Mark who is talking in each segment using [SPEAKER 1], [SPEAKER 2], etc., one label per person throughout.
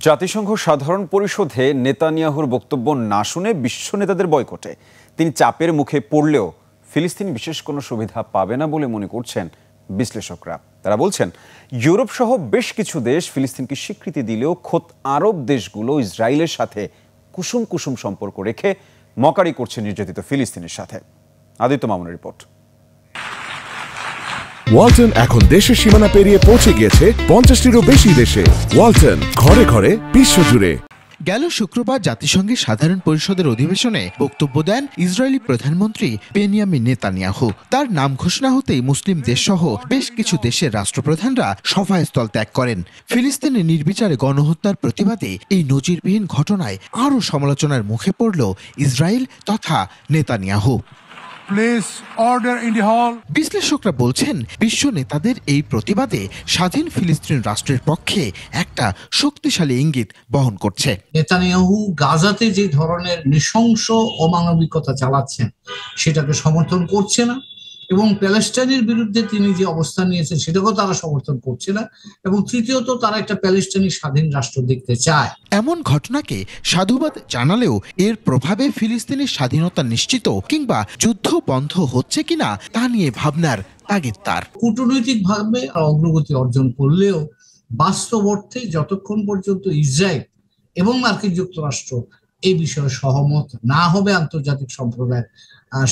[SPEAKER 1] জাতিসংঘ সাধারণ পরিষদে নেতানিয়াহুর বক্তব্য না শুনে বিশ্ব নেতাদের বয়কটে তিনি চাপের মুখে পড়লেও ফিলিস্তিন বিশেষ কোনো সুবিধা পাবে না বলে মনে করছেন বিশ্লেষকরা। তারা বলছেন, ইউরোপ সহ বেশ কিছু দেশ ফিলিস্তিনকে স্বীকৃতি দিলেও খোদ আরব দেশগুলো ইসরায়েলের সাথে কুসুম কুসুম সম্পর্ক রেখে মকারি করছে নির্যাতিত ফিলিস্তিনের সাথে। আদিত্য মামুনের রিপোর্ট।
[SPEAKER 2] ওয়ালটন এখন দেশের সীমানা পেরিয়ে পৌঁছে গিয়েছে 50টিরও বেশি দেশে। ওয়ালটন, ঘরে ঘরে বিশ্বজুড়ে।
[SPEAKER 3] গেল শুক্রবার জাতিসংঘের সাধারণ পরিষদের অধিবেশনে বক্তব্য দেন ইসরায়েলি প্রধানমন্ত্রী বেনিয়ামিন নেতানিয়াহু। তার নাম ঘোষণা হতেই মুসলিম দেশসহ বেশ কিছু দেশের রাষ্ট্রপ্রধানরা সভাস্থল ত্যাগ করেন। ফিলিস্তিনের নির্বিচারে গণহত্যার প্রতিবাদে এই নজিরবিহীন ঘটনায় আরও সমালোচনার মুখে পড়ল ইসরায়েল তথা নেতানিয়াহু। বিশ্লেষকরা বলছেন, বিশ্ব নেতাদের এই প্রতিবাদে স্বাধীন ফিলিস্তিন রাষ্ট্রের পক্ষে একটা শক্তিশালী ইঙ্গিত বহন করছে।
[SPEAKER 4] নেতানিয়াহু গাজাতে যে ধরনের নৃশংস অমানবিকতা চালাচ্ছেন সেটাকে সমর্থন করছে না, এবং প্যালেস্টাইনের বিরুদ্ধে তিনি যে অবস্থান নিয়েছেন সেটাকেও তারা সমর্থন করছে না, এবং তৃতীয়ত তারা একটা প্যালেস্টাইনি স্বাধীন রাষ্ট্র দেখতে চায়।
[SPEAKER 3] এমন ঘটনাকে সাধুবাদ জানালেও এর প্রভাবে ফিলিস্তিনের স্বাধীনতা নিশ্চিত কিংবা যুদ্ধ বন্ধ হচ্ছে কিনা তা নিয়ে ভাবনার তাগিদ তার।
[SPEAKER 4] কূটনৈতিকভাবে অগ্রগতি অর্জন করলেও বাস্তব অর্থে যতক্ষণ পর্যন্ত ইসরায়েল এবং মার্কিন যুক্তরাষ্ট্র এই বিষয়ে সহমত না হবে আন্তর্জাতিক সম্প্রদায়ের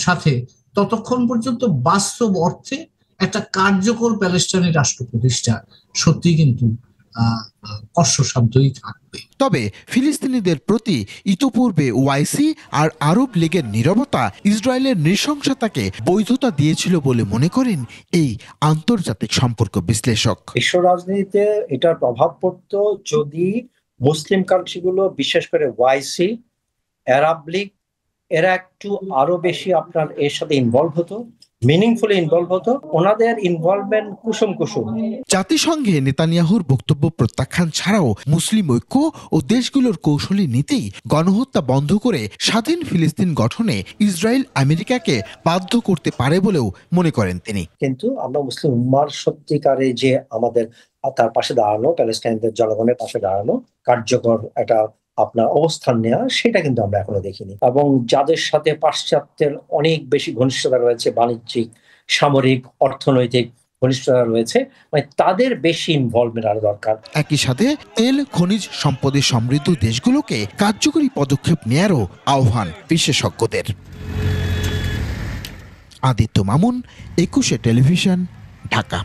[SPEAKER 4] সাথে, ততক্ষণ পর্যন্ত বাস্তব অর্থে একটা কার্যকর প্যালেস্টাইনি রাষ্ট্র প্রতিষ্ঠা সত্যি কিন্তু কষ্টসাধ্যই থাকবে।
[SPEAKER 3] তবে ফিলিস্তিনিদের প্রতি ইতোপূর্বে ওআইসি আর আরব লীগের নীরবতা ইসরায়েলের নৃশংসতাকে বৈধতা দিয়েছিল বলে মনে করেন এই আন্তর্জাতিক সম্পর্ক বিশ্লেষক।
[SPEAKER 5] বিশ্ব রাজনীতিতে এটার প্রভাব পড়তো যদি মুসলিম কান্ট্রিগুলো, বিশেষ করে ওআইসি, আরব লীগ, এরা একটু আরো বেশি আপনার এর সাথে ইনভলভ হতো, মিনিংফুলি ইনভলভ হতো। ওনাদের ইনভলভমেন্ট কুসুম কুসুম।
[SPEAKER 3] জাতিসংঘে নেতানিয়াহুর বক্তব্য প্রত্যাখ্যান ছাড়াও মুসলিম ঐক্য ও দেশগুলোর কৌশলী নীতি গণহত্যা বন্ধ করে স্বাধীন ফিলিস্তিন গঠনে ইসরায়েল আমেরিকাকে বাধ্য করতে পারে বলেও মনে করেন তিনি।
[SPEAKER 5] কিন্তু আমরা মুসলিম উম্মার সত্যিকারে যে আমাদের তার পাশে দাঁড়ানো, প্যালেস্টাইনদের জনগণের পাশে দাঁড়ানো, কার্যকর একটা আপনার অবস্থান নেওয়া, সেটা কিন্তু আমরা এখনো দেখিনি। এবং যাদের সাথে পাশ্চাত্যের অনেক বেশি ঘনিষ্ঠতা রয়েছে, বাণিজ্যিক, সামরিক, অর্থনৈতিক ঘনিষ্ঠতা রয়েছে, মানে তাদের বেশি ইনভলভমেন্ট আরো দরকার।
[SPEAKER 3] একই সাথে তেল খনিজ সম্পদে সমৃদ্ধ দেশগুলোকে কার্যকরী পদক্ষেপ নেয়ারও আহ্বান বিশেষজ্ঞদের। আদিত্য মামুন, 21 টেলিভিশন, ঢাকা।